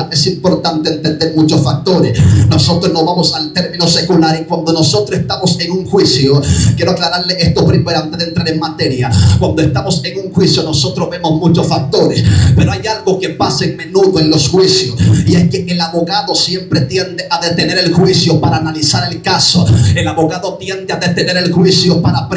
secular es importante entender muchos factores. Nosotros no vamos al término secular, y cuando nosotros estamos en un juicio, quiero aclararle esto primero antes de entrar en materia. Cuando estamos en un juicio, nosotros vemos muchos factores, pero hay algo que pasa en menudo en los juicios, y es que el abogado siempre tiende a detener el juicio para analizar el caso. El abogado tiende a detener el juicio para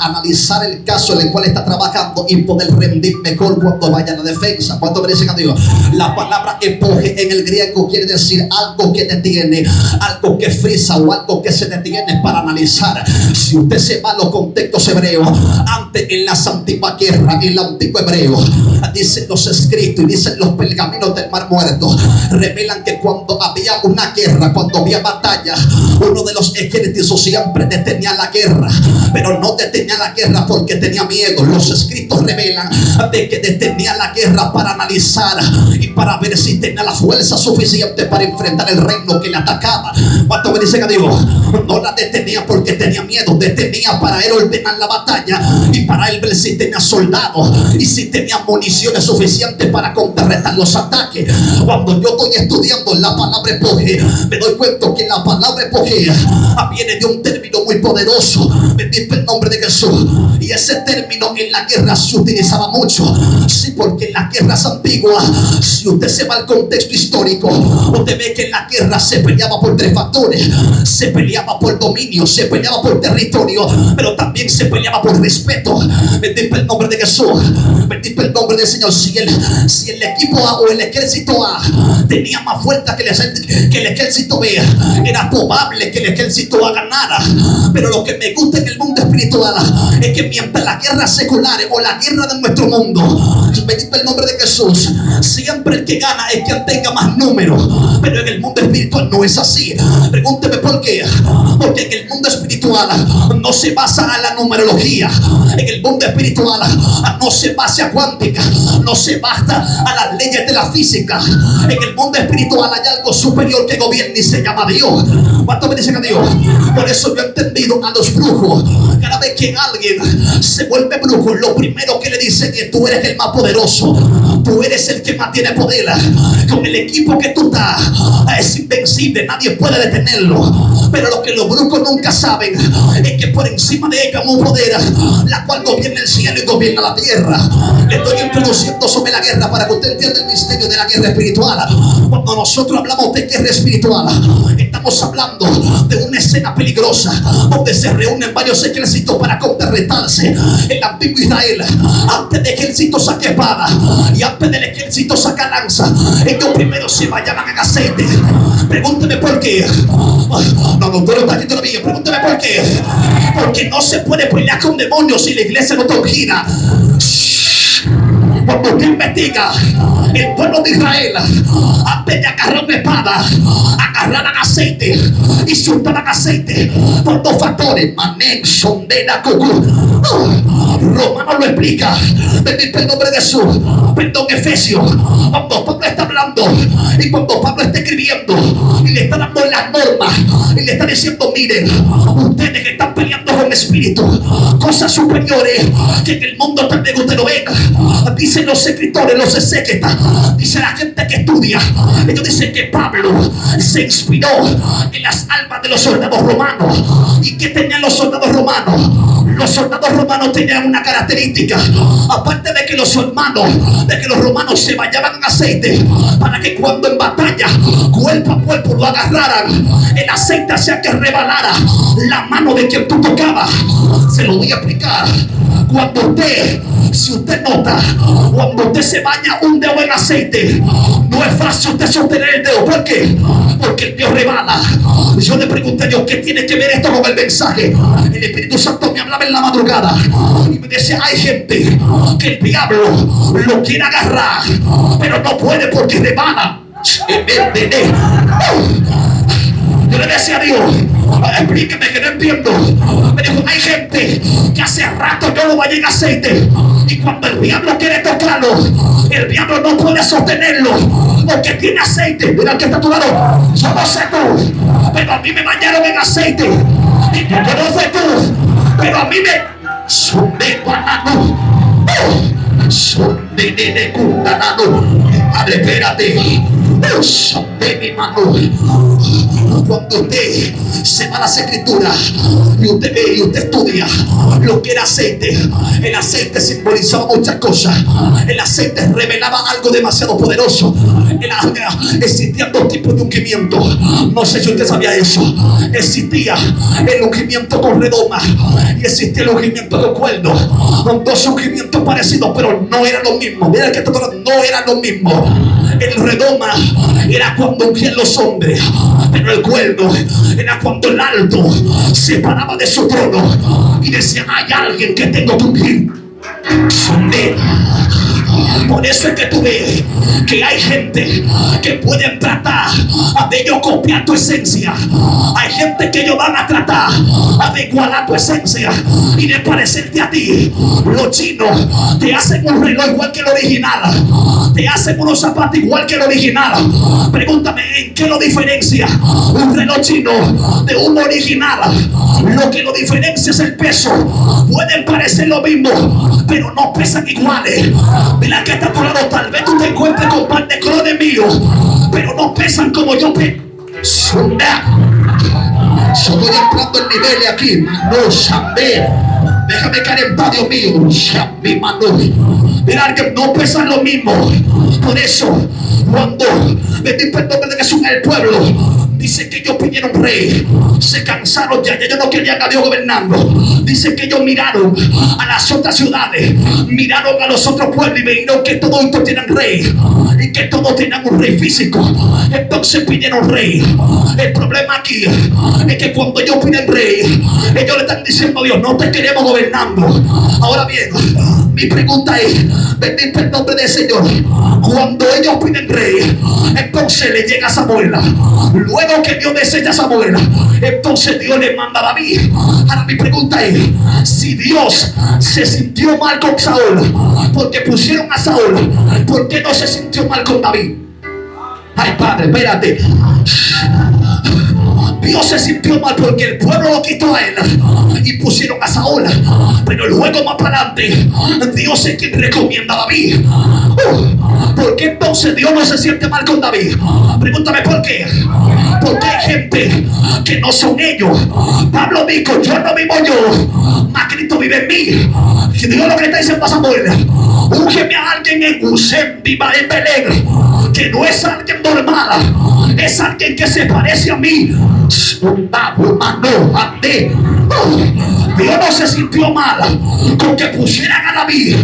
analizar el caso en el cual está trabajando y poder rendir mejor cuando vaya a la defensa. ¿Cuánto me dicen a Dios? La palabra epoge en el griego quiere decir algo que detiene, algo que frisa o algo que se detiene para analizar. Si usted se va a los contextos hebreos, antes en las antiguas guerras, en el antiguo hebreo, dicen los escritos y dicen los pergaminos del Mar Muerto, revelan que cuando había una guerra, cuando había batalla, uno de los ejércitos siempre detenía la guerra, pero no detenía la guerra porque tenía miedo. Los escritos revelan de que detenía la guerra para analizar y para ver si tenía la fuerza suficiente para enfrentar el reino que le atacaba. ¿Cuánto me dicen a Dios? No la detenía porque tenía miedo, detenía para él ordenar la batalla y para él ver si tenía soldados y si tenía municiones suficientes para contrarrestar los ataques. Cuando yo estoy estudiando la palabra epoge, me doy cuenta que la palabra epoge viene de un término muy poderoso, bendito el nombre de Jesús, y ese término en la guerra se utilizaba mucho. Sí, porque en las guerras antiguas, si usted se va al contexto histórico, usted ve que en la guerra se peleaba por tres factores: se peleaba por dominio, se peleaba por territorio, pero también se peleaba por respeto. Bendito el nombre de Jesús, bendito el nombre del Señor. Si el equipo A o el ejército A tenía más fuerza que el ejército B, era probable que el ejército A ganara. Pero lo que me gusta en el mundo espiritual es que mientras las guerras seculares o la guerra de nuestro mundo, bendito el nombre de Jesús, siempre el que gana es quien tenga más números. Pero en el mundo espiritual no es así. Pregúnteme por qué. Porque en el mundo espiritual no se basa a la numerología. En el mundo espiritual no se basa a cuántica, no se basa a las leyes de la física. En el mundo espiritual hay algo superior que gobierna y se llama Dios. ¿Cuánto me dicen a Dios? Por eso yo he entendido a los brujos. Cada vez que alguien se vuelve brujo, lo primero que le dicen es: tú eres el más poderoso, tú eres el que más tiene poder. Con el equipo que tú das es invencible, nadie puede detenerlo. Pero lo que los brujos nunca saben es que por encima de ellos hay un poder, la cual gobierna el cielo y gobierna la tierra. Le estoy introduciendo sobre la guerra para que usted entienda el misterio de la guerra espiritual. Cuando nosotros hablamos de guerra espiritual, estamos hablando de una escena peligrosa donde se reúnen varios ejércitos para contrarrestarse. El antiguo Israel, antes del ejército saca espada y antes del ejército saca lanza, ellos primero se bañaban en aceite. Pregúnteme por qué. No, tú no estás aquí todavía. Pregúnteme por qué. Porque no se puede pelear con demonios si la iglesia no está ungida. Cuando usted investiga, el pueblo de Israel, antes de agarrar una espada, agarraran aceite y se untaban aceite por dos factores: mané, sondena, cucú. Romano lo explica, bendito el nombre de Jesús. Perdón, Efesios, cuando Pablo está hablando y cuando Pablo está escribiendo y le está dando las normas y le está diciendo: miren, ustedes que están peleando con espíritus, cosas superiores que en el mundo también usted lo ve. Dicen los escritores, los exégetas, dice la gente que estudia, ellos dicen que Pablo se inspiró en las almas de los soldados romanos. ¿Y qué tenían los soldados romanos? Los soldados romanos tenían una característica, aparte de que los romanos se bañaban en aceite para que cuando en batalla cuerpo a cuerpo lo agarraran, el aceite hacía que rebalara la mano de quien tú tocabas. Se lo voy a explicar. Si usted nota, cuando usted se baña un dedo en aceite, no es fácil usted sostener el dedo. ¿Por qué? Porque el dedo rebala. Yo le pregunté a Dios: ¿qué tiene que ver esto con el mensaje? El Espíritu Santo me hablaba en la madrugada y me decía: hay gente que el diablo lo quiere agarrar, pero no puede porque rebala. Yo le decía a Dios: explíqueme que no entiendo. Me dijo: hay gente que hace rato yo lo bañé en aceite y cuando el diablo quiere tocarlo, el diablo no puede sostenerlo porque tiene aceite. Mira el que está a tu lado. Yo no sé tú, pero a mí me bañaron en aceite. Y yo no sé tú, pero a mí me... Espérate. De mi mano. Cuando usted se va a las escrituras y usted ve y usted estudia lo que era aceite, el aceite simbolizaba muchas cosas. El aceite revelaba algo demasiado poderoso. Existían dos tipos de ungimiento. No sé si usted sabía eso. Existía el ungimiento con redoma y existía el ungimiento con cuerno. Dos ungimientos parecidos, pero no eran lo mismo. Mira que no eran lo mismo. El redoma era cuando ungían los hombres, pero el cuerno era cuando el alto se paraba de su trono y decía: hay alguien que tengo que ungir. Por eso es que tú ves que hay gente que pueden tratar de ellos copiar tu esencia. Hay gente que ellos van a tratar de igualar tu esencia y de parecerte a ti. Los chinos te hacen un reloj igual que el original, te hacen unos zapatos igual que el original. Pregúntame, ¿en qué lo diferencia un reloj chino de un original? Lo que lo diferencia es el peso. Pueden parecer lo mismo, pero no pesan iguales. Mira que está por lado, tal vez tú te encuentres con par de clones míos, pero no pesan como yo peso. Yo estoy entrando en niveles aquí. No saber. Déjame caer en paz, Dios mío. Mi mano. Mira que no pesan lo mismo. Por eso, cuando bendito el nombre de Jesús en el pueblo, dice que ellos pidieron rey. Se cansaron ya ellos no querían a Dios gobernando. Dice que ellos miraron a las otras ciudades, miraron a los otros pueblos y vieron que todos estos tienen rey y que todos tenían un rey físico. Entonces pidieron rey. El problema aquí es que cuando ellos piden rey, ellos le están diciendo a Dios: no te queremos gobernando. Ahora bien, mi pregunta es: bendito el nombre del Señor. Cuando ellos piden rey, entonces le llega Samuel. Luego que Dios desecha a Samuel, entonces Dios le manda a David. Ahora mi pregunta es: si Dios se sintió mal con Saúl porque pusieron a Saúl, ¿por qué no se sintió mal con David? Ay, padre, espérate. Dios se sintió mal porque el pueblo lo quitó a él y pusieron a Saúl. Pero luego más para adelante, Dios es quien recomienda a David. ¿Por qué entonces Dios no se siente mal con David? Pregúntame por qué. Porque hay gente que no son ellos. Pablo dijo: yo no vivo yo, mas Cristo vive en mí. Y Dios lo que está diciendo a Samuel: úngeme a alguien en Usem, viva en Belén, que no es alguien normal, es alguien que se parece a mí. Dios no se sintió mal con que pusieran a David,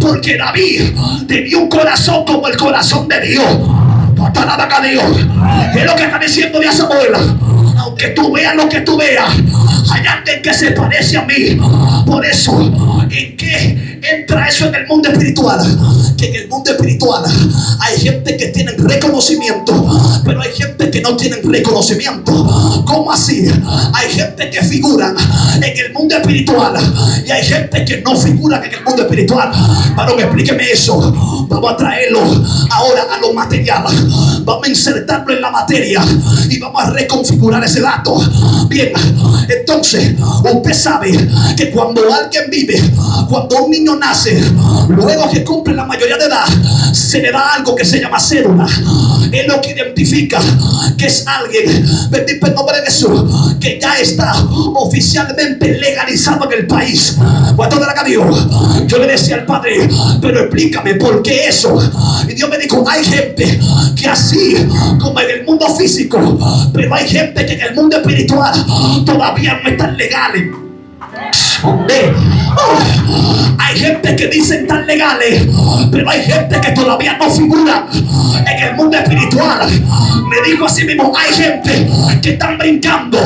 porque David tenía un corazón como el corazón de Dios. Acá Dios. Es lo que está diciendo de Samuel. Aunque tú veas lo que tú veas, hay alguien que se parece a mí. Por eso, ¿en qué entra eso en el mundo espiritual? Que en el mundo espiritual hay gente que tiene reconocimiento, pero hay gente que no tiene reconocimiento. ¿Cómo así? Hay gente que figura en el mundo espiritual y hay gente que no figura en el mundo espiritual. Varón, explíqueme eso. Vamos a traerlo ahora a lo material. Vamos a insertarlo en la materia y vamos a reconfigurar ese dato. Bien, entonces usted sabe que cuando alguien vive, cuando un niño nace, luego que cumple la mayoría de edad, se le da algo que se llama cédula. Es lo que identifica que es alguien, bendito el nombre de Jesús, que ya está oficialmente legalizado en el país. Yo le decía al Padre: pero explícame por qué eso. Y Dios me dijo: hay gente que así como en el mundo físico, pero hay gente que en el mundo espiritual todavía no están legales. Hay gente que dicen tan legales, pero hay gente que todavía no figura en el mundo espiritual. Me dijo así mismo: hay gente que están brincando,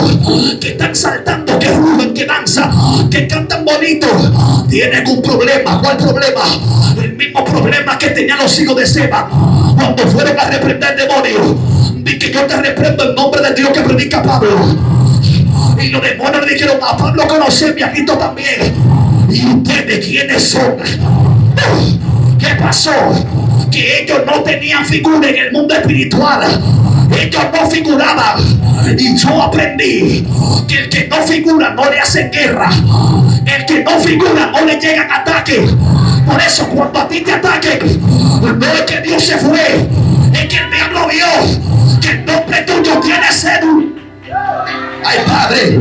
que están saltando, que rugen, que danzan, que cantan bonito. Tienen un problema. ¿Cuál problema? El mismo problema que tenían los hijos de Seba cuando fueron a reprender demonios. Di que yo te reprendo en nombre de Dios que predica Pablo. Y los demonios le dijeron: a Pablo conoce, mi amiguito también. ¿Y ustedes quiénes son? ¿Qué pasó? Que ellos no tenían figura en el mundo espiritual. ellos no figuraban. Y yo aprendí que el que no figura no le hacen guerra. El que no figura no le llegan ataques. Por eso cuando a ti te ataquen, no es que Dios se fue, es que el diablo vio que el nombre tuyo tiene cédula. Ay, Padre,